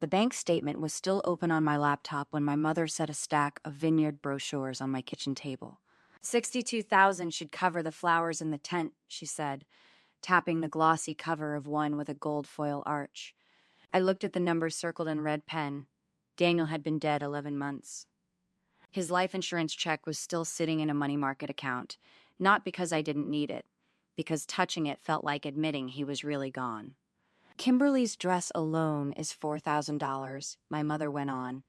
The bank statement was still open on my laptop when my mother set a stack of vineyard brochures on my kitchen table. 62,000 should cover the flowers in the tent, she said, tapping the glossy cover of one with a gold foil arch. I looked at the number circled in red pen. Daniel had been dead 11 months. His life insurance check was still sitting in a money market account, not because I didn't need it, because touching it felt like admitting he was really gone. Kimberly's dress alone is $4,000, my mother went on,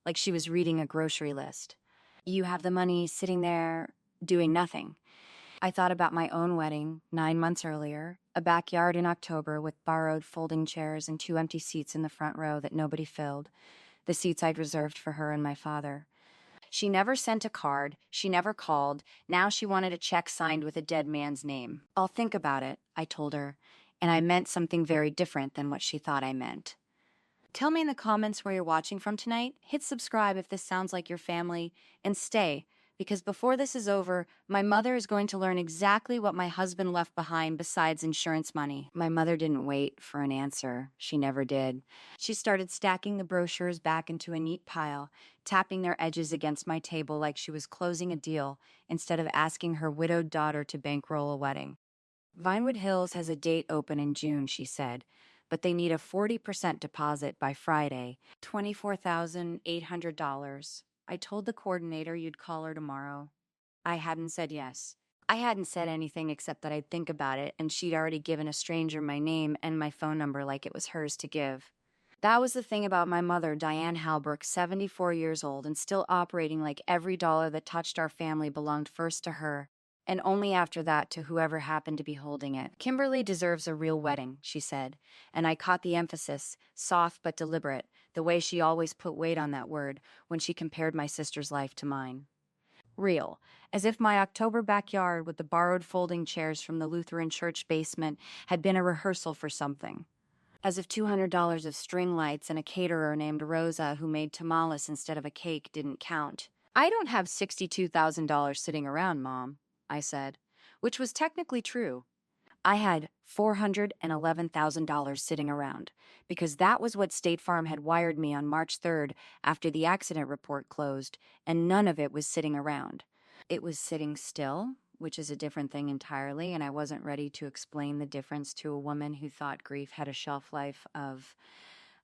like she was reading a grocery list. You have the money sitting there doing nothing. I thought about my own wedding 9 months earlier, a backyard in October with borrowed folding chairs and 2 empty seats in the front row that nobody filled, the seats I'd reserved for her and my father. She never sent a card, she never called, now she wanted a check signed with a dead man's name. I'll think about it, I told her, and I meant something very different than what she thought I meant. Tell me in the comments where you're watching from tonight, hit subscribe if this sounds like your family, and stay, because before this is over, my mother is going to learn exactly what my husband left behind besides insurance money. My mother didn't wait for an answer. She never did. She started stacking the brochures back into a neat pile, tapping their edges against my table like she was closing a deal instead of asking her widowed daughter to bankroll a wedding. Vinewood Hills has a date open in June, she said, but they need a 40% deposit by Friday, $24,800. I told the coordinator you'd call her tomorrow. I hadn't said yes. I hadn't said anything except that I'd think about it, and she'd already given a stranger my name and my phone number like it was hers to give. That was the thing about my mother, Diane Halbrook, 74 years old and still operating like every dollar that touched our family belonged first to her, and only after that to whoever happened to be holding it. Kimberly deserves a real wedding, she said, and I caught the emphasis, soft but deliberate, the way she always put weight on that word when she compared my sister's life to mine. Real, as if my October backyard with the borrowed folding chairs from the Lutheran church basement had been a rehearsal for something. As if $200 of string lights and a caterer named Rosa who made tamales instead of a cake didn't count. I don't have $62,000 sitting around, Mom, I said, which was technically true. I had $411,000 sitting around, because that was what State Farm had wired me on March 3rd after the accident report closed, and none of it was sitting around. It was sitting still, which is a different thing entirely, and I wasn't ready to explain the difference to a woman who thought grief had a shelf life of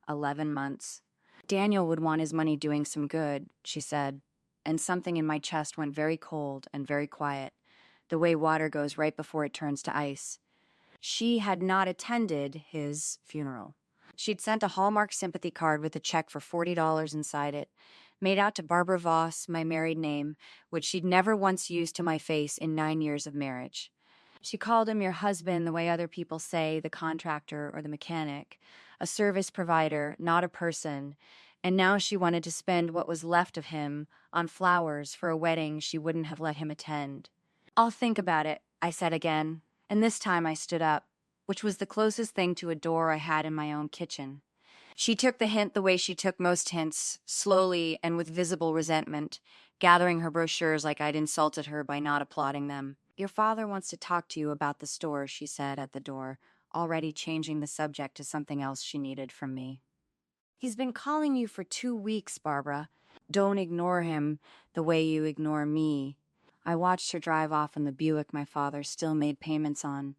11 months. Daniel would want his money doing some good, she said, and something in my chest went very cold and very quiet, the way water goes right before it turns to ice. She had not attended his funeral. She'd sent a Hallmark sympathy card with a check for $40 inside it, made out to Barbara Voss, my married name, which she'd never once used to my face in 9 years of marriage. She called him your husband the way other people say the contractor or the mechanic, a service provider, not a person, and now she wanted to spend what was left of him on flowers for a wedding she wouldn't have let him attend. I'll think about it, I said again, and this time I stood up, which was the closest thing to a door I had in my own kitchen. She took the hint the way she took most hints, slowly and with visible resentment, gathering her brochures like I'd insulted her by not applauding them. Your father wants to talk to you about the store, she said at the door, already changing the subject to something else she needed from me. He's been calling you for 2 weeks, Barbara. Don't ignore him the way you ignore me. I watched her drive off in the Buick my father still made payments on,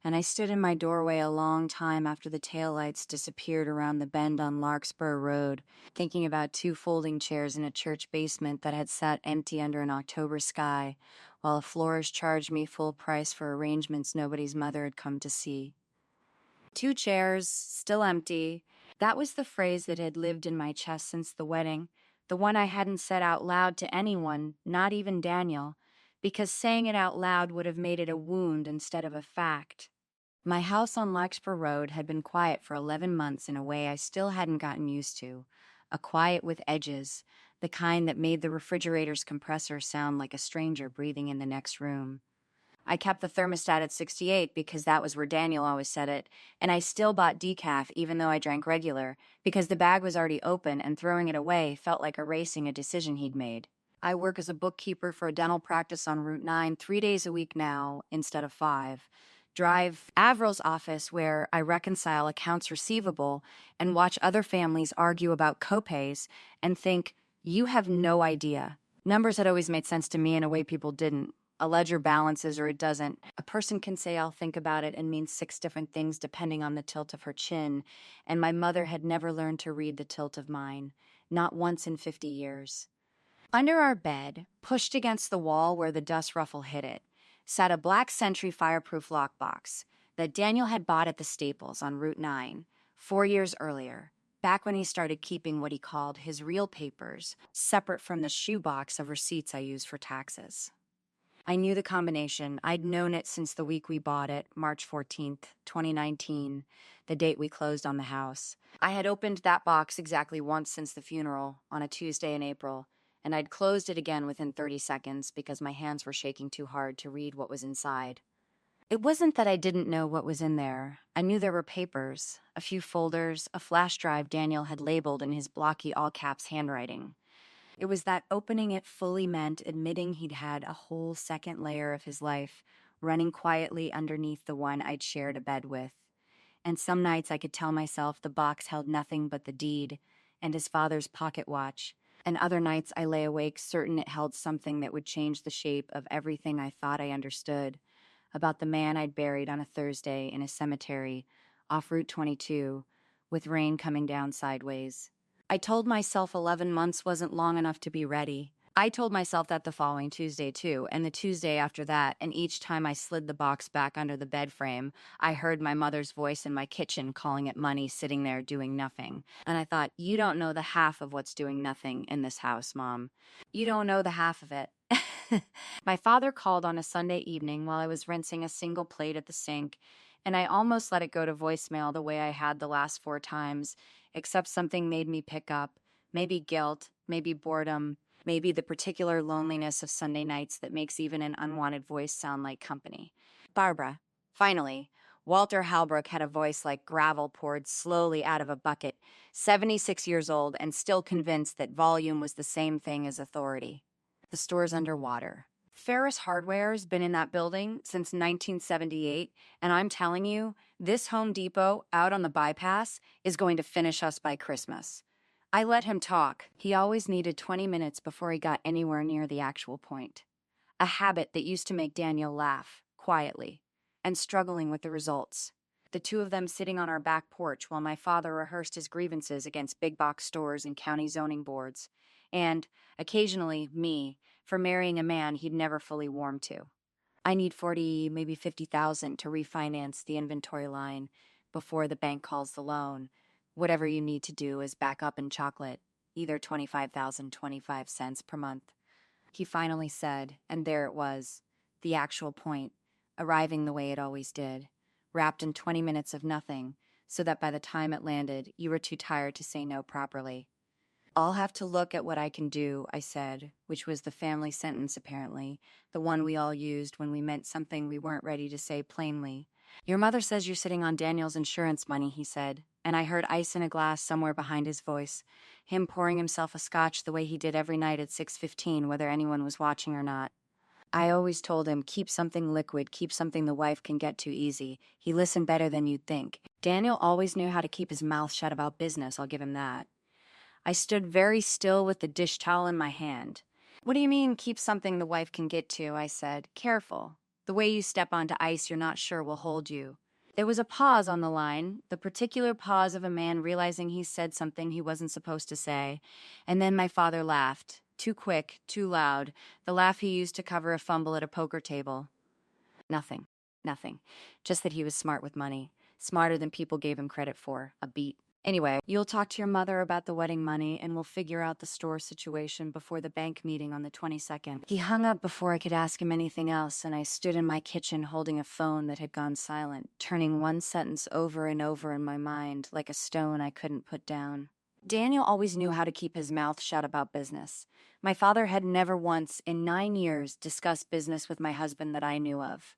and I stood in my doorway a long time after the taillights disappeared around the bend on Larkspur Road, thinking about 2 folding chairs in a church basement that had sat empty under an October sky, while a florist charged me full price for arrangements nobody's mother had come to see. 2 chairs, still empty. That was the phrase that had lived in my chest since the wedding, the one I hadn't said out loud to anyone, not even Daniel, because saying it out loud would have made it a wound instead of a fact. My house on Larkspur Road had been quiet for 11 months in a way I still hadn't gotten used to, a quiet with edges, the kind that made the refrigerator's compressor sound like a stranger breathing in the next room. I kept the thermostat at 68 because that was where Daniel always set it, and I still bought decaf even though I drank regular, because the bag was already open and throwing it away felt like erasing a decision he'd made. I work as a bookkeeper for a dental practice on Route 9 3 days a week now instead of 5. drive Avril's office where I reconcile accounts receivable and watch other families argue about copays and think, you have no idea. Numbers had always made sense to me in a way people didn't. A ledger balances or it doesn't. A person can say I'll think about it and mean 6 different things depending on the tilt of her chin, and my mother had never learned to read the tilt of mine, not once in 50 years. Under our bed, pushed against the wall where the dust ruffle hit it, sat a Black Sentry fireproof lockbox that Daniel had bought at the Staples on Route 9 4 years earlier, back when he started keeping what he called his real papers, separate from the shoebox of receipts I used for taxes. I knew the combination. I'd known it since the week we bought it, March 14th, 2019, the date we closed on the house. I had opened that box exactly once since the funeral, on a Tuesday in April, and I'd closed it again within 30 seconds because my hands were shaking too hard to read what was inside. It wasn't that I didn't know what was in there. I knew there were papers, a few folders, a flash drive Daniel had labeled in his blocky all-caps handwriting. It was that opening it fully meant admitting he'd had a whole second layer of his life running quietly underneath the one I'd shared a bed with. And some nights I could tell myself the box held nothing but the deed and his father's pocket watch, and other nights I lay awake certain it held something that would change the shape of everything I thought I understood about the man I'd buried on a Thursday in a cemetery off Route 22 with rain coming down sideways. I told myself 11 months wasn't long enough to be ready. I told myself that the following Tuesday too, and the Tuesday after that, and each time I slid the box back under the bed frame, I heard my mother's voice in my kitchen calling it money sitting there doing nothing. And I thought, you don't know the half of what's doing nothing in this house, Mom. You don't know the half of it. My father called on a Sunday evening while I was rinsing a single plate at the sink, and I almost let it go to voicemail the way I had the last 4 times, except something made me pick up. Maybe guilt, maybe boredom, maybe the particular loneliness of Sunday nights that makes even an unwanted voice sound like company. Barbara. Finally, Walter Halbrook had a voice like gravel poured slowly out of a bucket, 76 years old and still convinced that volume was the same thing as authority. The store's underwater. Ferris Hardware's been in that building since 1978, and I'm telling you, this Home Depot out on the bypass is going to finish us by Christmas. I let him talk. He always needed 20 minutes before he got anywhere near the actual point. A habit that used to make Daniel laugh, quietly, and struggling with the results. The two of them sitting on our back porch while my father rehearsed his grievances against big box stores and county zoning boards. And, occasionally, me, for marrying a man he'd never fully warmed to. I need 40, maybe 50,000 to refinance the inventory line before the bank calls the loan. Whatever you need to do is back up in chocolate, either 25,025 cents per month. He finally said, and there it was, the actual point, arriving the way it always did, wrapped in 20 minutes of nothing, so that by the time it landed, you were too tired to say no properly. I'll have to look at what I can do, I said, which was the family sentence apparently, the one we all used when we meant something we weren't ready to say plainly. Your mother says you're sitting on Daniel's insurance money, he said, and I heard ice in a glass somewhere behind his voice, him pouring himself a scotch the way he did every night at 6:15, whether anyone was watching or not. I always told him, keep something liquid, keep something the wife can get to easy. He listened better than you'd think. Daniel always knew how to keep his mouth shut about business, I'll give him that. I stood very still with the dish towel in my hand. What do you mean, keep something the wife can get to? I said. Careful. The way you step onto ice you're not sure will hold you. There was a pause on the line, the particular pause of a man realizing he said something he wasn't supposed to say, and then my father laughed. Too quick, too loud, the laugh he used to cover a fumble at a poker table. Nothing. Nothing. Just that he was smart with money. Smarter than people gave him credit for. A beat. Anyway, you'll talk to your mother about the wedding money, and we'll figure out the store situation before the bank meeting on the 22nd. He hung up before I could ask him anything else, and I stood in my kitchen holding a phone that had gone silent, turning one sentence over and over in my mind like a stone I couldn't put down. Daniel always knew how to keep his mouth shut about business. My father had never once, in 9 years, discussed business with my husband that I knew of.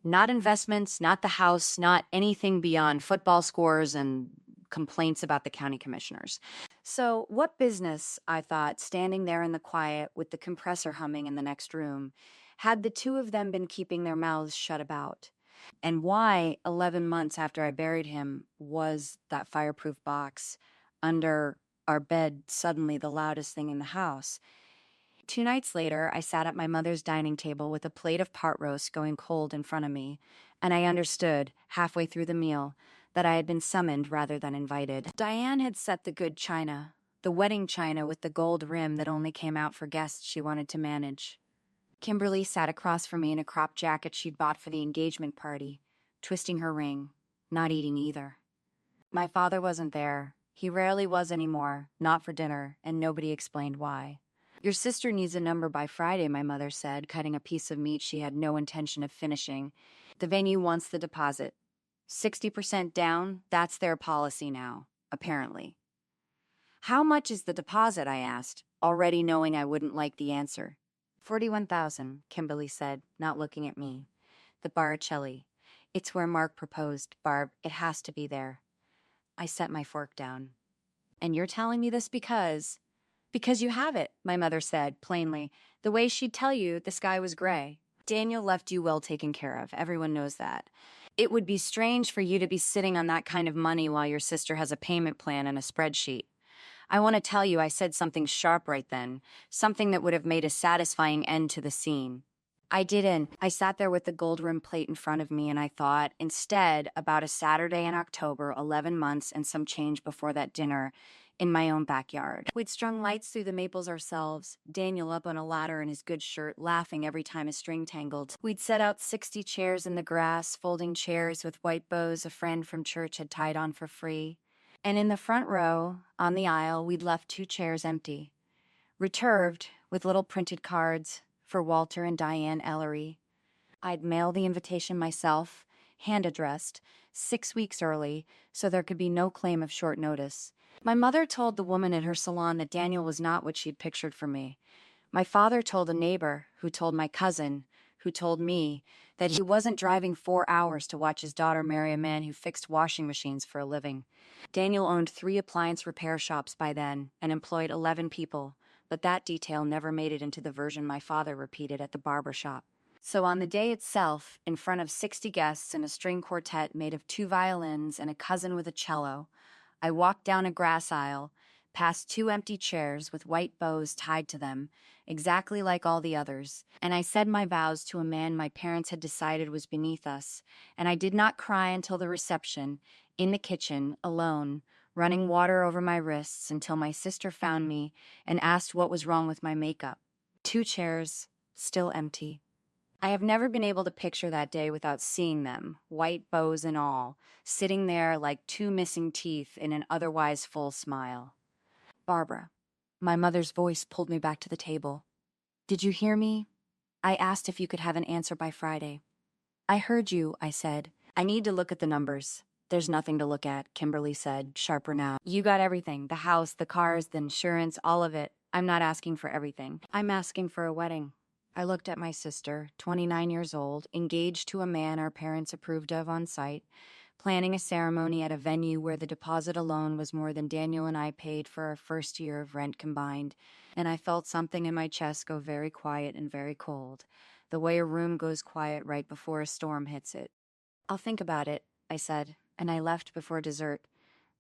Not investments, not the house, not anything beyond football scores and complaints about the county commissioners. So what business, I thought, standing there in the quiet with the compressor humming in the next room, had the two of them been keeping their mouths shut about? And why 11 months after I buried him was that fireproof box under our bed suddenly the loudest thing in the house. 2 nights later, I sat at my mother's dining table with a plate of pot roast going cold in front of me, and I understood, halfway through the meal, that I had been summoned rather than invited. Diane had set the good china, the wedding china with the gold rim that only came out for guests she wanted to manage. Kimberly sat across from me in a crop jacket she'd bought for the engagement party, twisting her ring, not eating either. My father wasn't there. He rarely was anymore, not for dinner, and nobody explained why. Your sister needs a number by Friday, my mother said, cutting a piece of meat she had no intention of finishing. The venue wants the deposit. 60% down, that's their policy now, apparently. How much is the deposit, I asked, already knowing I wouldn't like the answer. 41,000, Kimberly said, not looking at me. The Baricelli. It's where Mark proposed, Barb. It has to be there. I set my fork down. And you're telling me this because you have it, my mother said, plainly. The way she'd tell you, the sky was gray. Daniel left you well taken care of. Everyone knows that. It would be strange for you to be sitting on that kind of money while your sister has a payment plan and a spreadsheet. I want to tell you I said something sharp right then, something that would have made a satisfying end to the scene. I didn't. I sat there with the gold rim plate in front of me and I thought, instead, about a Saturday in October, 11 months and some change before that dinner, in my own backyard. We'd strung lights through the maples ourselves, Daniel up on a ladder in his good shirt, laughing every time a string tangled. We'd set out 60 chairs in the grass, folding chairs with white bows a friend from church had tied on for free. And in the front row, on the aisle, we'd left 2 chairs empty, reserved with little printed cards for Walter and Diane Ellery. I'd mail the invitation myself, hand-addressed, 6 weeks early, so there could be no claim of short notice. My mother told the woman at her salon that Daniel was not what she'd pictured for me. My father told a neighbor, who told my cousin, who told me, that he wasn't driving 4 hours to watch his daughter marry a man who fixed washing machines for a living. Daniel owned 3 appliance repair shops by then and employed 11 people, but that detail never made it into the version my father repeated at the barber shop. So on the day itself, in front of 60 guests and a string quartet made of 2 violins and a cousin with a cello, I walked down a grass aisle, past 2 empty chairs with white bows tied to them, exactly like all the others, and I said my vows to a man my parents had decided was beneath us, and I did not cry until the reception, in the kitchen, alone, running water over my wrists until my sister found me and asked what was wrong with my makeup. 2 chairs, still empty. I have never been able to picture that day without seeing them, white bows and all, sitting there like 2 missing teeth in an otherwise full smile. Barbara. My mother's voice pulled me back to the table. Did you hear me? I asked if you could have an answer by Friday. I heard you, I said. I need to look at the numbers. There's nothing to look at, Kimberly said, sharper now. You got everything, the house, the cars, the insurance, all of it. I'm not asking for everything. I'm asking for a wedding. I looked at my sister, 29 years old, engaged to a man our parents approved of on site, planning a ceremony at a venue where the deposit alone was more than Daniel and I paid for our first year of rent combined, and I felt something in my chest go very quiet and very cold, the way a room goes quiet right before a storm hits it. I'll think about it, I said, and I left before dessert.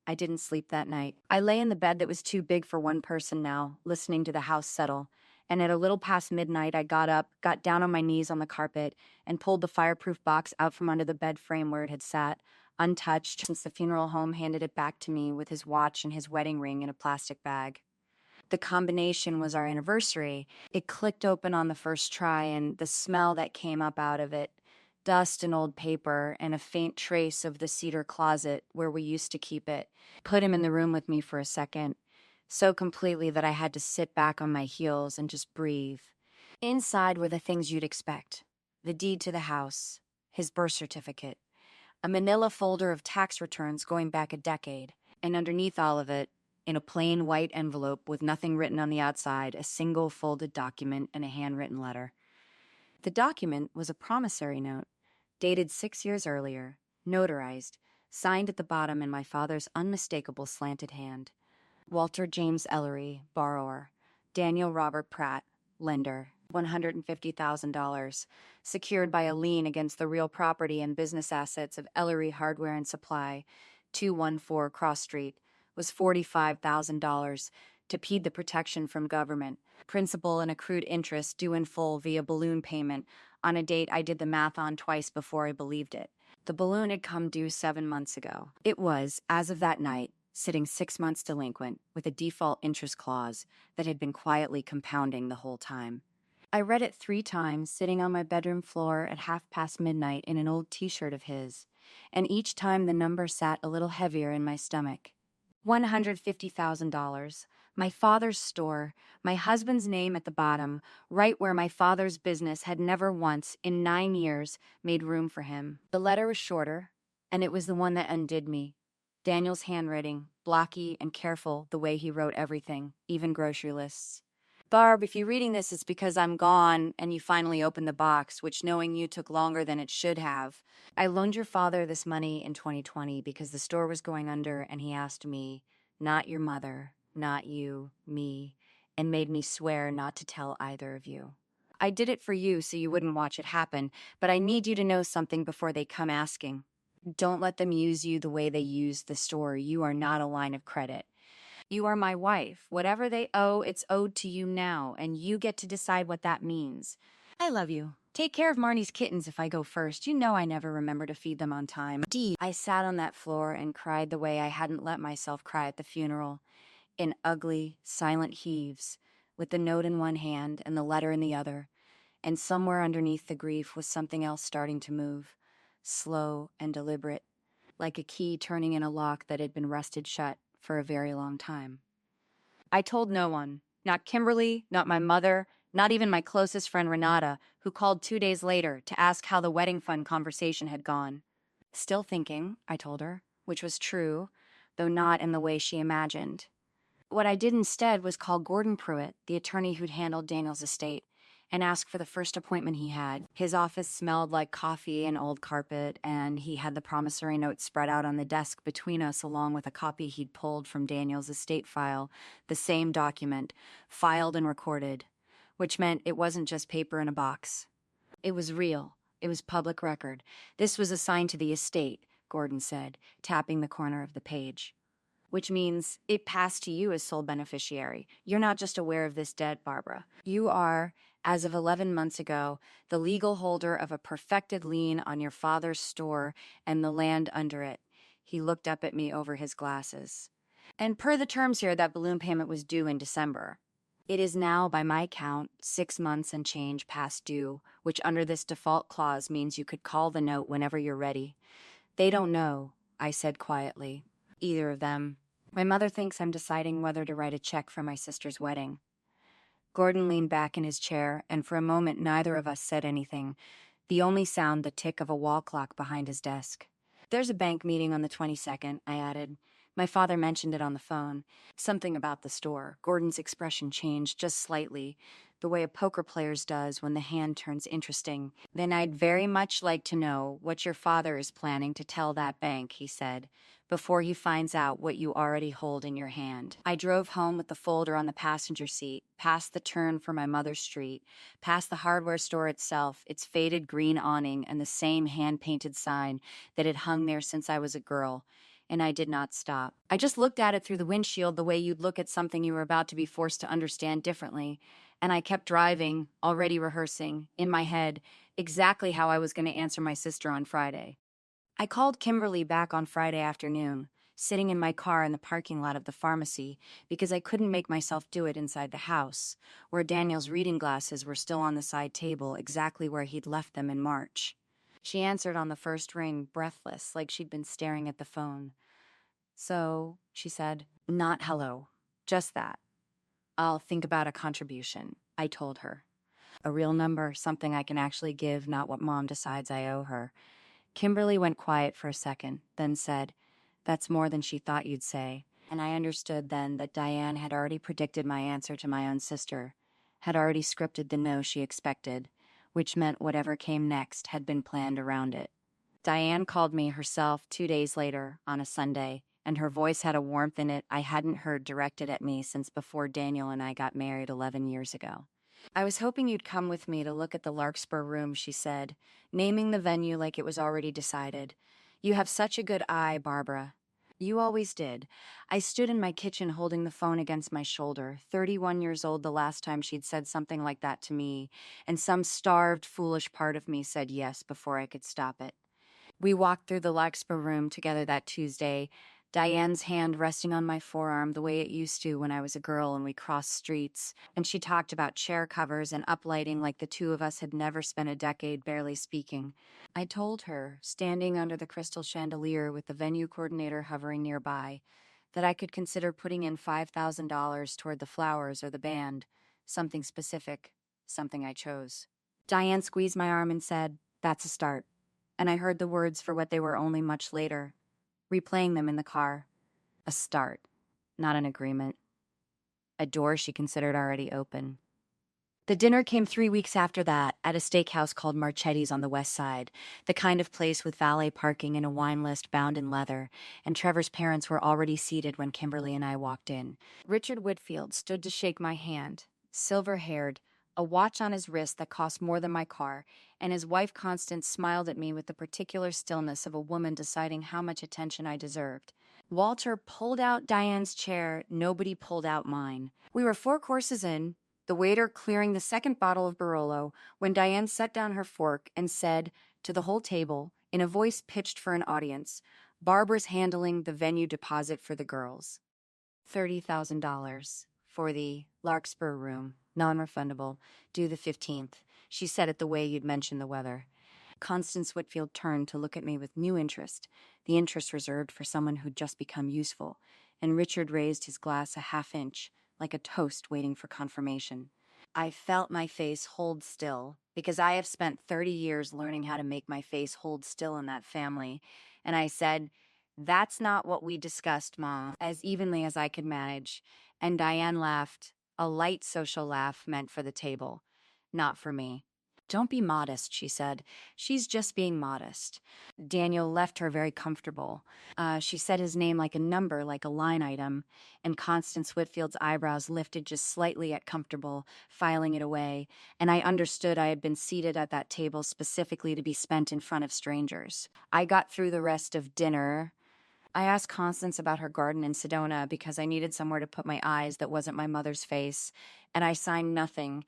I didn't sleep that night. I lay in the bed that was too big for one person now, listening to the house settle, and at a little past midnight I got up, got down on my knees on the carpet, and pulled the fireproof box out from under the bed frame where it had sat, untouched since the funeral home handed it back to me with his watch and his wedding ring in a plastic bag. The combination was our anniversary. It clicked open on the first try, and the smell that came up out of it, dust and old paper and a faint trace of the cedar closet where we used to keep it, put him in the room with me for a second, so completely that I had to sit back on my heels and just breathe. Inside were the things you'd expect. The deed to the house, his birth certificate, a manila folder of tax returns going back a decade, and underneath all of it, in a plain white envelope with nothing written on the outside, a single folded document and a handwritten letter. The document was a promissory note, dated 6 years earlier, notarized, signed at the bottom in my father's unmistakable slanted hand. Walter James Ellery, borrower. Daniel Robert Pratt, lender. $150,000, secured by a lien against the real property and business assets of Ellery Hardware and Supply, 214 Cross Street, was $45,000 to pede the protection from government, principal and accrued interest due in full via balloon payment on a date I did the math on twice before I believed it. The balloon had come due 7 months ago. It was, as of that night, sitting 6 months delinquent with a default interest clause that had been quietly compounding the whole time. I read it 3 times, sitting on my bedroom floor at midnight in an old t-shirt of his, and each time the number sat a little heavier in my stomach. $150,000, my father's store, my husband's name at the bottom, right where my father's business had never once, in 9 years, made room for him. The letter was shorter, and it was the one that undid me. Daniel's handwriting, blocky and careful the way he wrote everything, even grocery lists. Barb, if you're reading this, it's because I'm gone and you finally opened the box, which knowing you took longer than it should have. I loaned your father this money in 2020 because the store was going under and he asked me, not your mother, not you, me, and made me swear not to tell either of you. I did it for you so you wouldn't watch it happen, but I need you to know something before they come asking. Don't let them use you the way they used the store. You are not a line of credit. You are my wife. Whatever they owe, it's owed to you now, and you get to decide what that means. I love you. Take care of Marnie's kittens if I go first. You know I never remember to feed them on time. I sat on that floor and cried the way I hadn't let myself cry at the funeral, in ugly, silent heaves, with the note in one hand and the letter in the other, and somewhere underneath the grief was something else starting to move, slow and deliberate, like a key turning in a lock that had been rusted shut for a very long time. I told no one, not Kimberly, not my mother, not even my closest friend Renata, who called 2 days later to ask how the wedding fund conversation had gone. Still thinking, I told her, which was true, though not in the way she imagined. What I did instead was call Gordon Pruitt, the attorney who'd handled Daniel's estate, and ask for the first appointment he had. His office smelled like coffee and old carpet, and he had the promissory note spread out on the desk between us along with a copy he'd pulled from Daniel's estate file, the same document, filed and recorded, which meant it wasn't just paper in a box. It was real. It was public record. This was assigned to the estate, Gordon said, tapping the corner of the page. Which means it passed to you as sole beneficiary. You're not just aware of this debt, Barbara. You are, as of 11 months ago, the legal holder of a perfected lien on your father's store and the land under it. He looked up at me over his glasses. And per the terms here, that balloon payment was due in December. It is now, by my count, 6 months and change past due, which under this default clause means you could call the note whenever you're ready. They don't know, I said quietly. Either of them. My mother thinks I'm deciding whether to write a check for my sister's wedding. Gordon leaned back in his chair, and for a moment neither of us said anything, the only sound the tick of a wall clock behind his desk. There's a bank meeting on the 22nd, I added. My father mentioned it on the phone. Something about the store. Gordon's expression changed just slightly, the way a poker player's does when the hand turns interesting. Then I'd very much like to know what your father is planning to tell that bank, he said, before he finds out what you already hold in your hand. I drove home with the folder on the passenger seat, past the turn for my mother's street, past the hardware store itself, its faded green awning and the same hand-painted sign that had hung there since I was a girl, and I did not stop. I just looked at it through the windshield the way you'd look at something you were about to be forced to understand differently, and I kept driving, already rehearsing, in my head, exactly how I was going to answer my sister on Friday. I called Kimberly back on Friday afternoon, sitting in my car in the parking lot of the pharmacy, because I couldn't make myself do it inside the house, where Daniel's reading glasses were still on the side table, exactly where he'd left them in March. She answered on the first ring, breathless, like she'd been staring at the phone. So, she said, not hello, just that. I'll think about a contribution, I told her. A real number, something I can actually give, not what Mom decides I owe her. Kimberly went quiet for a second, then said, that's more than she thought you'd say. And I understood then that Diane had already predicted my answer to my own sister, had already scripted the no she expected, which meant whatever came next had been planned around it. Diane called me herself 2 days later, on a Sunday, and her voice had a warmth in it I hadn't heard directed at me since before Daniel and I got married 11 years ago. I was hoping you'd come with me to look at the Larkspur room, she said, naming the venue like it was already decided. You have such a good eye, Barbara. You always did. I stood in my kitchen holding the phone against my shoulder, 31 years old the last time she'd said something like that to me, and some starved, foolish part of me said yes before I could stop it. We walked through the Larkspur room together that Tuesday, Diane's hand resting on my forearm the way it used to when I was a girl and we crossed streets, and she talked about chair covers and uplighting like the two of us had never spent a decade barely speaking. I told her, standing under the crystal chandelier with the venue coordinator hovering nearby, that I could consider putting in $5,000 toward the flowers or the band, something specific, something I chose. Diane squeezed my arm and said, "That's a start." And I heard the words for what they were only much later, replaying them in the car. A start, not an agreement. A door she considered already open. The dinner came 3 weeks after that, at a steakhouse called Marchetti's on the west side, the kind of place with valet parking and a wine list bound in leather, and Trevor's parents were already seated when Kimberly and I walked in. Richard Whitfield stood to shake my hand, silver-haired, a watch on his wrist that cost more than my car, and his wife Constance smiled at me with the particular stillness of a woman deciding how much attention I deserved. Walter pulled out Diane's chair, nobody pulled out mine. We were 4 courses in, the waiter clearing the second bottle of Barolo, when Diane set down her fork and said to the whole table, in a voice pitched for an audience, "Barbara's handling the venue deposit for the girls. $30,000 for the Larkspur room, non-refundable, due the 15th. She said it the way you'd mentioned the weather." Constance Whitfield turned to look at me with new interest, the interest reserved for someone who'd just become useful, and Richard raised his glass a half-inch, like a toast waiting for confirmation. I felt my face hold still, because I have spent 30 years learning how to make my face hold still in that family, and I said, "That's not what we discussed, Ma," as evenly as I could manage, and Diane laughed, a light social laugh meant for the table, not for me. "Don't be modest," she said. "She's just being modest." Daniel left her very comfortable. She said his name like a number, like a line item, and Constance Whitfield's eyebrows lifted just slightly at comfortable, filing it away, and I understood I had been seated at that table specifically to be spent in front of strangers. I got through the rest of dinner. I asked Constance about her garden in Sedona because I needed somewhere to put my eyes that wasn't my mother's face, and I signed nothing.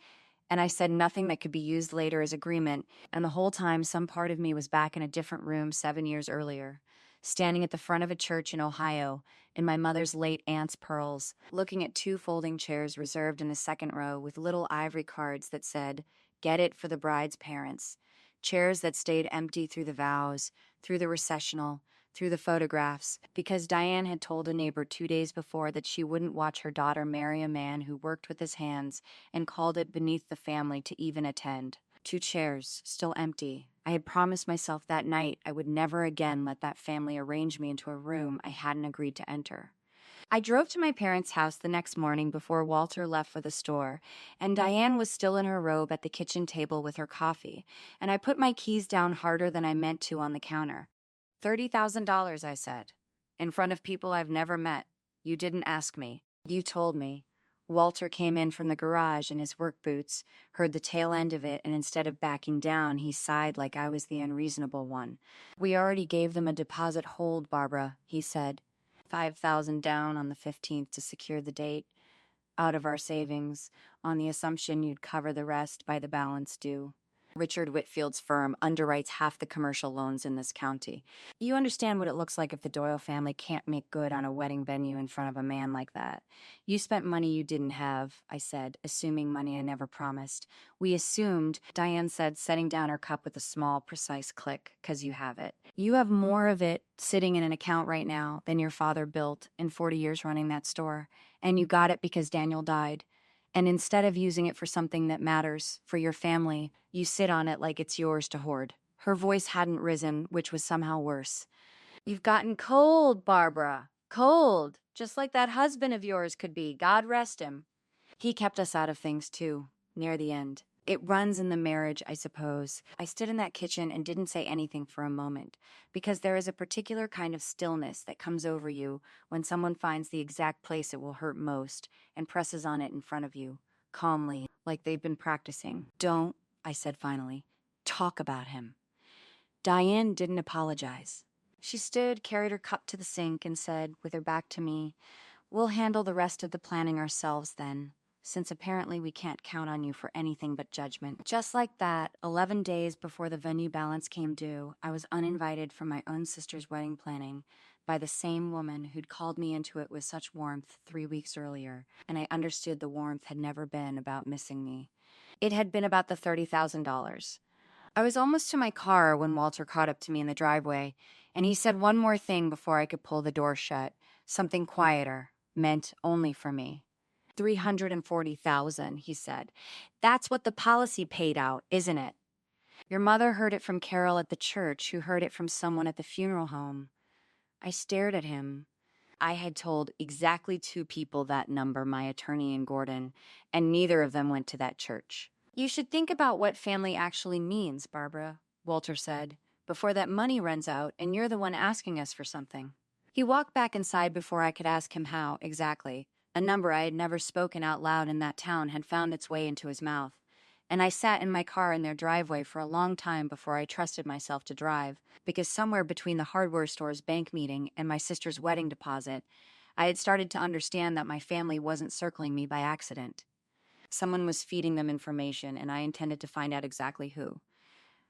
And I said nothing that could be used later as agreement, and the whole time some part of me was back in a different room 7 years earlier, standing at the front of a church in Ohio, in my mother's late aunt's pearls, looking at 2 folding chairs reserved in the second row with little ivory cards that said, "Get it for the bride's parents." Chairs that stayed empty through the vows, through the recessional, through the photographs, because Diane had told a neighbor 2 days before that she wouldn't watch her daughter marry a man who worked with his hands and called it beneath the family to even attend. 2 chairs, still empty. I had promised myself that night I would never again let that family arrange me into a room I hadn't agreed to enter. I drove to my parents' house the next morning before Walter left for the store, and Diane was still in her robe at the kitchen table with her coffee, and I put my keys down harder than I meant to on the counter. $30,000, I said, in front of people I've never met. You didn't ask me. You told me. Walter came in from the garage in his work boots, heard the tail end of it, and instead of backing down, he sighed like I was the unreasonable one. "We already gave them a deposit hold, Barbara," he said. 5,000 down on the 15th to secure the date, out of our savings, on the assumption you'd cover the rest by the balance due. Richard Whitfield's firm underwrites half the commercial loans in this county. You understand what it looks like if the Doyle family can't make good on a wedding venue in front of a man like that. "You spent money you didn't have," I said, assuming money I never promised. "We assumed," Diane said, setting down her cup with a small, precise click, "'cause you have it. You have more of it sitting in an account right now than your father built in 40 years running that store, and you got it because Daniel died. And instead of using it for something that matters, for your family, you sit on it like it's yours to hoard." Her voice hadn't risen, which was somehow worse. "You've gotten cold, Barbara. Cold. Just like that husband of yours could be, God rest him." He kept us out of things, too, near the end. It runs in the marriage, I suppose. I stood in that kitchen and didn't say anything for a moment, because there is a particular kind of stillness that comes over you when someone finds the exact place it will hurt most and presses on it in front of you, calmly, like they'd been practicing. "Don't," I said finally, "talk about him." Diane didn't apologize. She stood, carried her cup to the sink, and said, with her back to me, "We'll handle the rest of the planning ourselves then, since apparently we can't count on you for anything but judgment." Just like that, 11 days before the venue balance came due, I was uninvited from my own sister's wedding planning by the same woman who'd called me into it with such warmth 3 weeks earlier, and I understood the warmth had never been about missing me. It had been about the $30,000. I was almost to my car when Walter caught up to me in the driveway, and he said one more thing before I could pull the door shut, something quieter, meant only for me. $340,000, he said. "That's what the policy paid out, isn't it? Your mother heard it from Carol at the church, who heard it from someone at the funeral home." I stared at him. I had told exactly 2 people that number, my attorney and Gordon, and neither of them went to that church. "You should think about what family actually means, Barbara," Walter said, "before that money runs out and you're the one asking us for something." He walked back inside before I could ask him how, exactly. A number I had never spoken out loud in that town had found its way into his mouth, and I sat in my car in their driveway for a long time before I trusted myself to drive, because somewhere between the hardware store's bank meeting and my sister's wedding deposit, I had started to understand that my family wasn't circling me by accident. Someone was feeding them information, and I intended to find out exactly who.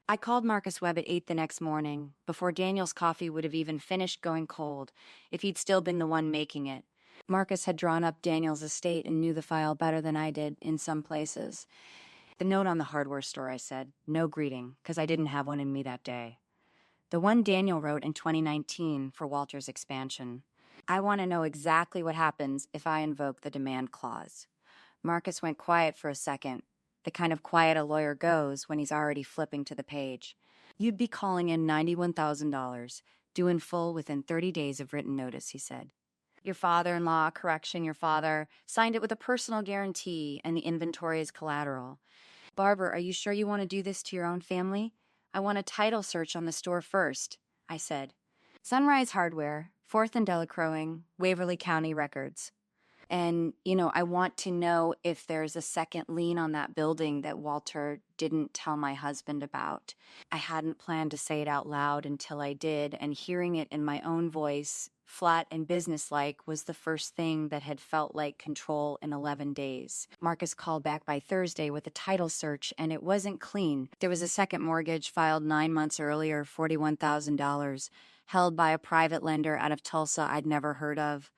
I called Marcus Webb at 8 the next morning, before Daniel's coffee would have even finished going cold, if he'd still been the one making it. Marcus had drawn up Daniel's estate and knew the file better than I did in some places. "The note on the hardware store," I said. "No greeting, because I didn't have one in me that day. The one Daniel wrote in 2019 for Walter's expansion. I want to know exactly what happens if I invoke the demand clause." Marcus went quiet for a second, the kind of quiet a lawyer goes when he's already flipping to the page. "You'd be calling in $91,000, due in full within 30 days of written notice," he said. "Your father-in-law, your father, signed it with a personal guarantee and the inventory as collateral. Barbara, are you sure you want to do this to your own family? I want a title search on the store first," I said. "Sunrise Hardware, 4th and Delacroix, Waverly County Records. And, I want to know if there's a second lien on that building that Walter didn't tell my husband about." I hadn't planned to say it out loud until I did, and hearing it in my own voice, flat and businesslike, was the first thing that had felt like control in 11 days. Marcus called back by Thursday with a title search, and it wasn't clean. There was a second mortgage filed 9 months earlier, $41,000, held by a private lender out of Tulsa I'd never heard of.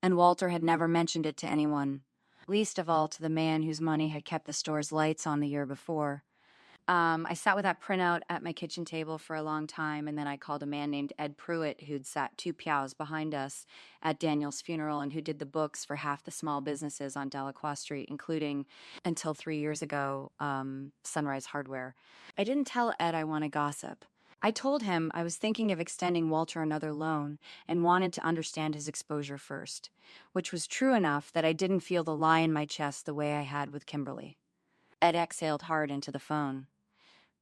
And Walter had never mentioned it to anyone, least of all to the man whose money had kept the store's lights on the year before. I sat with that printout at my kitchen table for a long time, and then I called a man named Ed Pruitt, who'd sat 2 pews behind us at Daniel's funeral and who did the books for half the small businesses on Delacroix Street, including, until 3 years ago, Sunrise Hardware. I didn't tell Ed I want to gossip. I told him I was thinking of extending Walter another loan and wanted to understand his exposure first, which was true enough that I didn't feel the lie in my chest the way I had with Kimberly. Ed exhaled hard into the phone.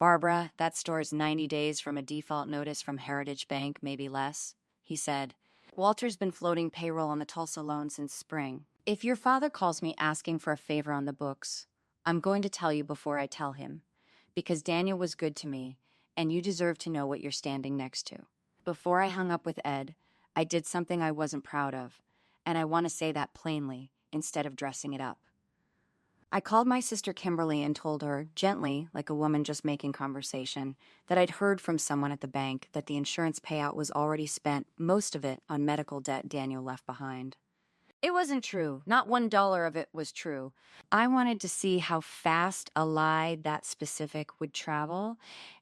"Barbara, that store's 90 days from a default notice from Heritage Bank, maybe less," he said. "Walter's been floating payroll on the Tulsa loan since spring. If your father calls me asking for a favor on the books, I'm going to tell you before I tell him, because Daniel was good to me, and you deserve to know what you're standing next to." Before I hung up with Ed, I did something I wasn't proud of, and I want to say that plainly, instead of dressing it up. I called my sister Kimberly and told her, gently, like a woman just making conversation, that I'd heard from someone at the bank that the insurance payout was already spent, most of it on medical debt Daniel left behind. It wasn't true. Not $1 of it was true. I wanted to see how fast a lie that specific would travel,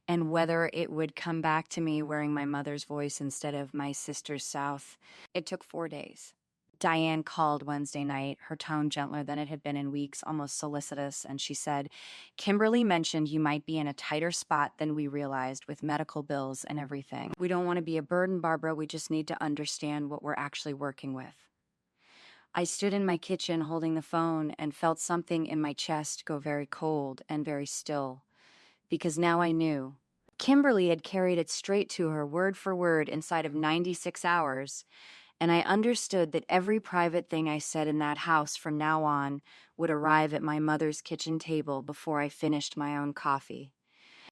and whether it would come back to me wearing my mother's voice instead of my sister's South. It took 4 days. Diane called Wednesday night, her tone gentler than it had been in weeks, almost solicitous, and she said, "Kimberly mentioned you might be in a tighter spot than we realized with medical bills and everything. We don't want to be a burden, Barbara. We just need to understand what we're actually working with." I stood in my kitchen holding the phone and felt something in my chest go very cold and very still, because now I knew. Kimberly had carried it straight to her, word for word, inside of 96 hours, and I understood that every private thing I said in that house from now on would arrive at my mother's kitchen table before I finished my own coffee.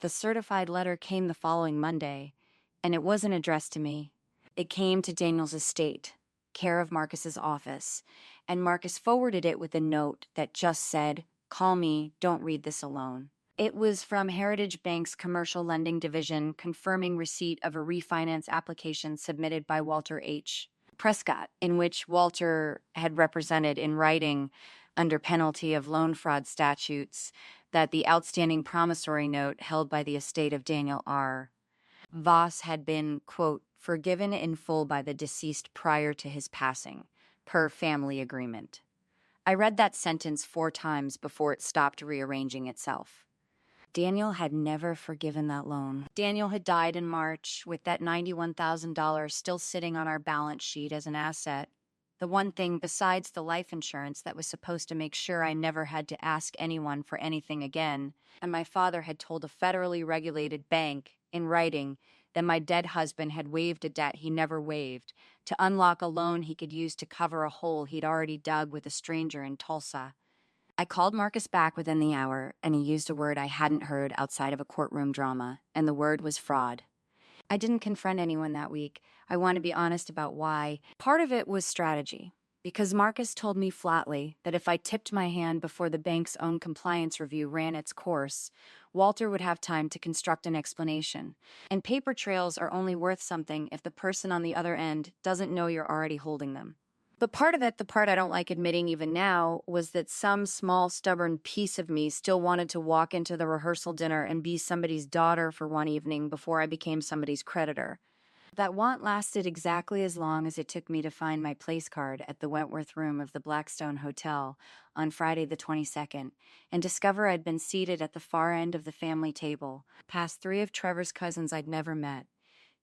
The certified letter came the following Monday, and it wasn't addressed to me. It came to Daniel's estate, care of Marcus's office, and Marcus forwarded it with a note that just said, "Call me, don't read this alone." It was from Heritage Bank's Commercial Lending Division, confirming receipt of a refinance application submitted by Walter H. Prescott, in which Walter had represented in writing, under penalty of loan fraud statutes, that the outstanding promissory note held by the estate of Daniel R. Voss had been, quote, forgiven in full by the deceased prior to his passing, per family agreement. I read that sentence 4 times before it stopped rearranging itself. Daniel had never forgiven that loan. Daniel had died in March, with that $91,000 still sitting on our balance sheet as an asset. The one thing besides the life insurance that was supposed to make sure I never had to ask anyone for anything again. And my father had told a federally regulated bank, in writing, that my dead husband had waived a debt he never waived, to unlock a loan he could use to cover a hole he'd already dug with a stranger in Tulsa. I called Marcus back within the hour, and he used a word I hadn't heard outside of a courtroom drama, and the word was fraud. I didn't confront anyone that week. I want to be honest about why. Part of it was strategy, because Marcus told me flatly that if I tipped my hand before the bank's own compliance review ran its course, Walter would have time to construct an explanation. And paper trails are only worth something if the person on the other end doesn't know you're already holding them. But part of it, the part I don't like admitting even now, was that some small, stubborn piece of me still wanted to walk into the rehearsal dinner and be somebody's daughter for one evening before I became somebody's creditor. That want lasted exactly as long as it took me to find my place card at the Wentworth room of the Blackstone Hotel on Friday the 22nd and discover I'd been seated at the far end of the family table, past 3 of Trevor's cousins I'd never met.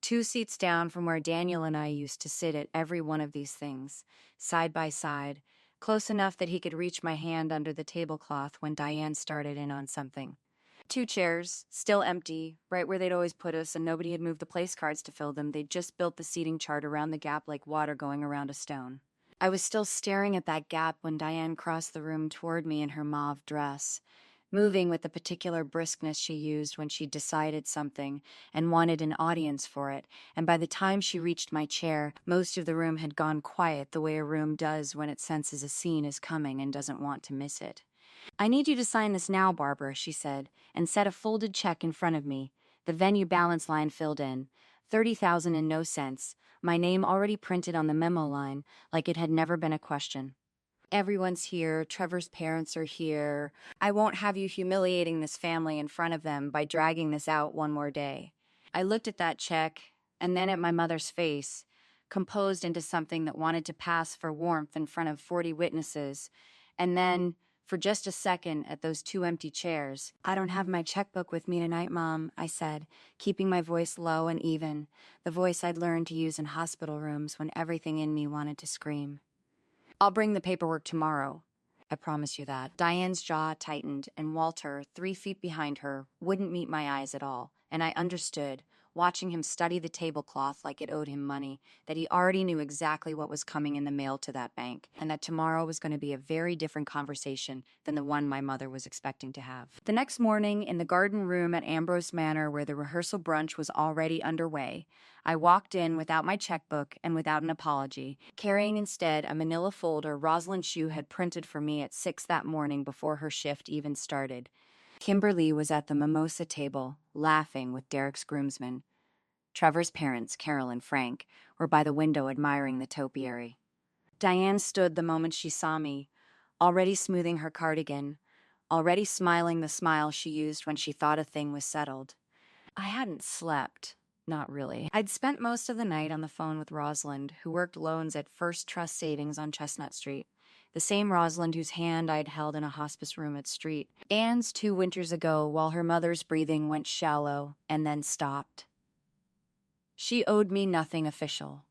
2 seats down from where Daniel and I used to sit at every one of these things, side by side, close enough that he could reach my hand under the tablecloth when Diane started in on something. 2 chairs, still empty, right where they'd always put us, and nobody had moved the place cards to fill them. They'd just built the seating chart around the gap like water going around a stone. I was still staring at that gap when Diane crossed the room toward me in her mauve dress, moving with the particular briskness she used when she decided something and wanted an audience for it, and by the time she reached my chair, most of the room had gone quiet the way a room does when it senses a scene is coming and doesn't want to miss it. "I need you to sign this now, Barbara," she said, and set a folded check in front of me, the venue balance line filled in, 30,000 and no cents, my name already printed on the memo line like it had never been a question. "Everyone's here. Trevor's parents are here. I won't have you humiliating this family in front of them by dragging this out one more day." I looked at that check and then at my mother's face, composed into something that wanted to pass for warmth in front of 40 witnesses, and then, for just a second, at those 2 empty chairs. "I don't have my checkbook with me tonight, Mom," I said, keeping my voice low and even, the voice I'd learned to use in hospital rooms when everything in me wanted to scream. "I'll bring the paperwork tomorrow. I promise you that." Diane's jaw tightened, and Walter, 3 feet behind her, wouldn't meet my eyes at all, and I understood, watching him study the tablecloth like it owed him money, that he already knew exactly what was coming in the mail to that bank, and that tomorrow was going to be a very different conversation than the one my mother was expecting to have. The next morning, in the garden room at Ambrose Manor where the rehearsal brunch was already underway, I walked in without my checkbook and without an apology, carrying instead a manila folder Rosalind Shue had printed for me at 6 that morning before her shift even started. Kimberly was at the mimosa table, laughing with Derek's groomsmen. Trevor's parents, Carol and Frank, were by the window admiring the topiary. Diane stood the moment she saw me, already smoothing her cardigan, already smiling the smile she used when she thought a thing was settled. I hadn't slept. Not really. I'd spent most of the night on the phone with Rosalind, who worked loans at First Trust Savings on Chestnut Street. The same Rosalind whose hand I'd held in a hospice room at Street. Anne's 2 winters ago, while her mother's breathing went shallow and then stopped. She owed me nothing official.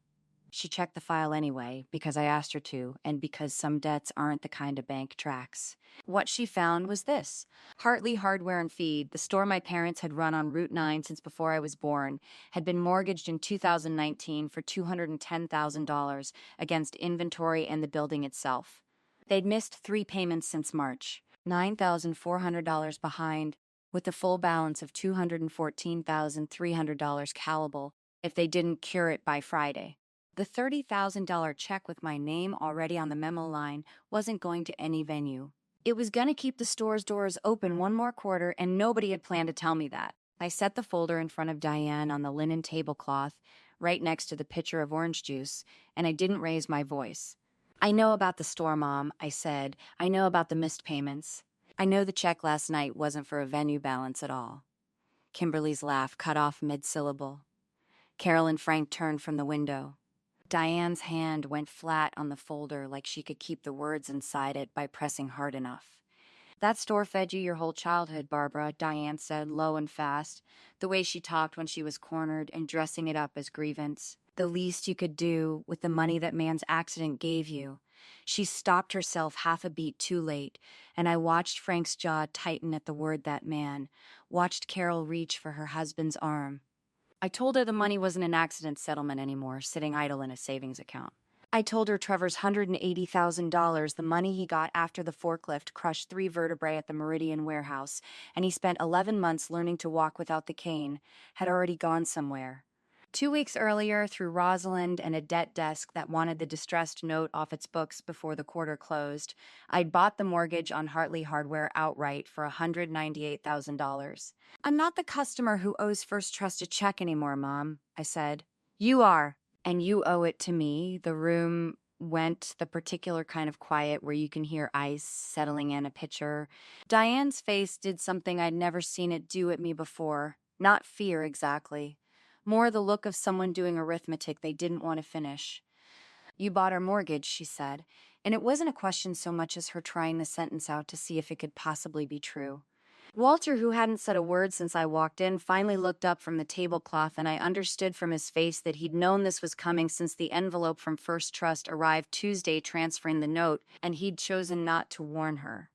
She checked the file anyway, because I asked her to, and because some debts aren't the kind a bank tracks. What she found was this: Hartley Hardware and Feed, the store my parents had run on Route 9 since before I was born, had been mortgaged in 2019 for $210,000 against inventory and the building itself. They'd missed 3 payments since March, $9,400 behind, with the full balance of $214,300 callable if they didn't cure it by Friday. The $30,000 check with my name already on the memo line wasn't going to any venue. It was going to keep the store's doors open one more quarter, and nobody had planned to tell me that. I set the folder in front of Diane on the linen tablecloth, right next to the pitcher of orange juice, and I didn't raise my voice. I know about the store, Mom, I said. I know about the missed payments. I know the check last night wasn't for a venue balance at all. Kimberly's laugh cut off mid-syllable. Carol and Frank turned from the window. Diane's hand went flat on the folder like she could keep the words inside it by pressing hard enough. That store fed you your whole childhood, Barbara, Diane said, low and fast, the way she talked when she was cornered and dressing it up as grievance. The least you could do with the money that man's accident gave you. She stopped herself half a beat too late, and I watched Frank's jaw tighten at the word "that man," watched Carol reach for her husband's arm. I told her the money wasn't an accident settlement anymore, sitting idle in a savings account. I told her Trevor's $180,000, the money he got after the forklift crushed 3 vertebrae at the Meridian warehouse, and he spent 11 months learning to walk without the cane, had already gone somewhere. 2 weeks earlier, through Rosalind and a debt desk that wanted the distressed note off its books before the quarter closed, I'd bought the mortgage on Hartley Hardware outright for $198,000. I'm not the customer who owes First Trust a check anymore, Mom, I said. You are, and you owe it to me. The room went the particular kind of quiet where you can hear ice settling in a pitcher. Diane's face did something I'd never seen it do at me before. Not fear, exactly. More the look of someone doing arithmetic they didn't want to finish. You bought our mortgage, she said, and it wasn't a question so much as her trying the sentence out to see if it could possibly be true. Walter, who hadn't said a word since I walked in, finally looked up from the tablecloth, and I understood from his face that he'd known this was coming since the envelope from First Trust arrived Tuesday transferring the note, and he'd chosen not to warn her.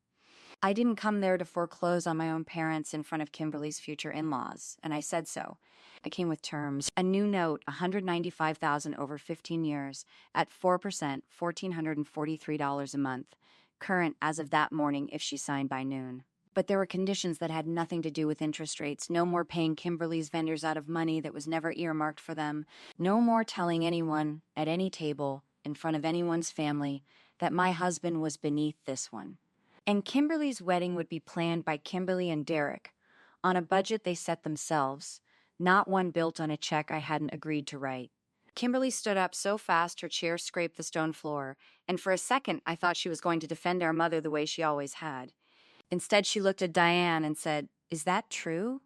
I didn't come there to foreclose on my own parents in front of Kimberly's future in-laws, and I said so. I came with terms. A new note, $195,000 over 15 years, at 4%, $1,443 a month. Current as of that morning if she signed by noon. But there were conditions that had nothing to do with interest rates. No more paying Kimberly's vendors out of money that was never earmarked for them. No more telling anyone, at any table, in front of anyone's family, that my husband was beneath this one. And Kimberly's wedding would be planned by Kimberly and Derek, on a budget they set themselves, not one built on a check I hadn't agreed to write. Kimberly stood up so fast her chair scraped the stone floor, and for a second I thought she was going to defend our mother the way she always had. Instead, she looked at Diane and said, "Is that true?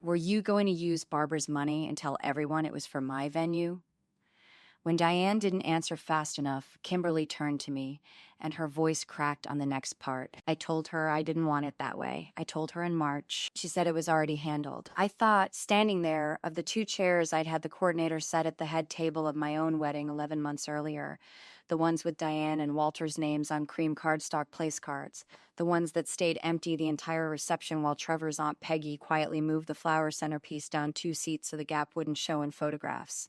Were you going to use Barbara's money and tell everyone it was for my venue?" When Diane didn't answer fast enough, Kimberly turned to me, and her voice cracked on the next part. I told her I didn't want it that way. I told her in March. She said it was already handled. I thought, standing there, of the 2 chairs I'd had the coordinator set at the head table of my own wedding 11 months earlier. The ones with Diane and Walter's names on cream cardstock place cards. The ones that stayed empty the entire reception while Trevor's Aunt Peggy quietly moved the flower centerpiece down 2 seats so the gap wouldn't show in photographs.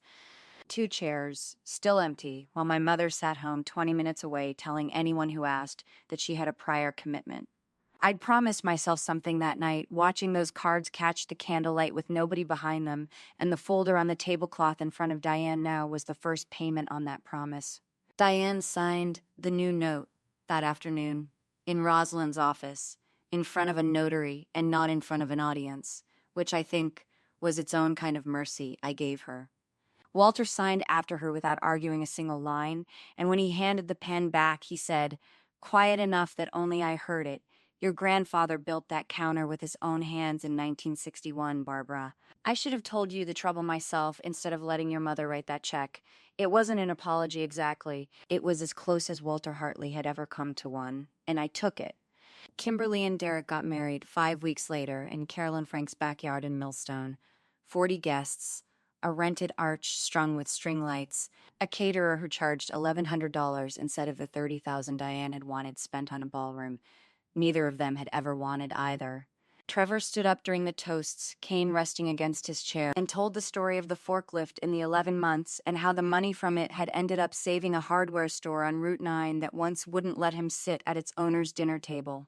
2 chairs, still empty, while my mother sat home 20 minutes away telling anyone who asked that she had a prior commitment. I'd promised myself something that night, watching those cards catch the candlelight with nobody behind them, and the folder on the tablecloth in front of Diane now was the first payment on that promise. Diane signed the new note that afternoon, in Rosalind's office, in front of a notary and not in front of an audience, which I think was its own kind of mercy I gave her. Walter signed after her without arguing a single line, and when he handed the pen back, he said, quiet enough that only I heard it, "Your grandfather built that counter with his own hands in 1961, Barbara. I should have told you the trouble myself instead of letting your mother write that check. It wasn't an apology exactly. It was as close as Walter Hartley had ever come to one, and I took it." Kimberly and Derek got married 5 weeks later in Carol and Frank's backyard in Millstone. 40 guests, a rented arch strung with string lights, a caterer who charged $1,100 instead of the $30,000 Diane had wanted spent on a ballroom. Neither of them had ever wanted either. Trevor stood up during the toasts, cane resting against his chair, and told the story of the forklift in the 11 months and how the money from it had ended up saving a hardware store on Route 9 that once wouldn't let him sit at its owner's dinner table.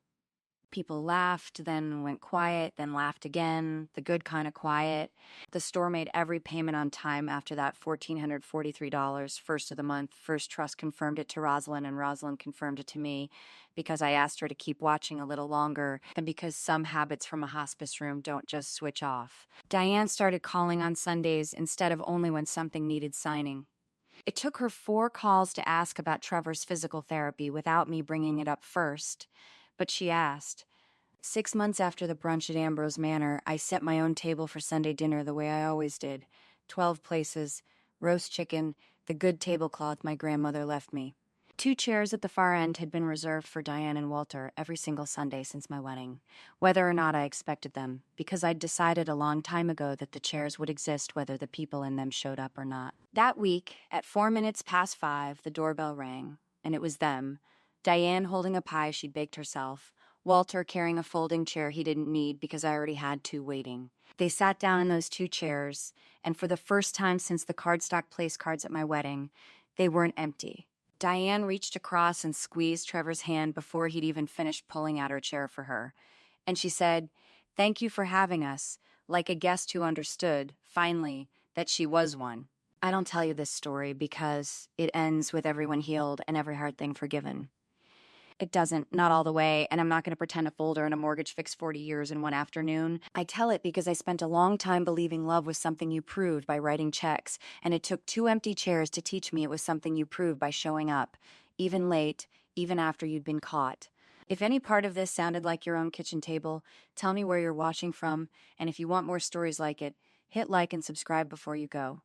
People laughed, then went quiet, then laughed again, the good kind of quiet. The store made every payment on time after that $1,443, first of the month. First Trust confirmed it to Rosalind, and Rosalind confirmed it to me because I asked her to keep watching a little longer, and because some habits from a hospice room don't just switch off. Diane started calling on Sundays instead of only when something needed signing. It took her 4 calls to ask about Trevor's physical therapy without me bringing it up first, but she asked. 6 months after the brunch at Ambrose Manor, I set my own table for Sunday dinner the way I always did. 12 places, roast chicken, the good tablecloth my grandmother left me. 2 chairs at the far end had been reserved for Diane and Walter every single Sunday since my wedding, whether or not I expected them, because I'd decided a long time ago that the chairs would exist whether the people in them showed up or not. That week, at 4 minutes past 5, the doorbell rang, and it was them. Diane holding a pie she'd baked herself, Walter carrying a folding chair he didn't need because I already had 2 waiting. They sat down in those 2 chairs, and for the first time since the cardstock place cards at my wedding, they weren't empty. Diane reached across and squeezed Trevor's hand before he'd even finished pulling out her chair for her. And she said, "Thank you for having us," like a guest who understood, finally, that she was one. I don't tell you this story because it ends with everyone healed and every hard thing forgiven. It doesn't, not all the way, and I'm not going to pretend a folder and a mortgage fixed 40 years in one afternoon. I tell it because I spent a long time believing love was something you proved by writing checks, and it took 2 empty chairs to teach me it was something you proved by showing up, even late, even after you'd been caught. If any part of this sounded like your own kitchen table, tell me where you're watching from, and if you want more stories like it, hit like and subscribe before you go.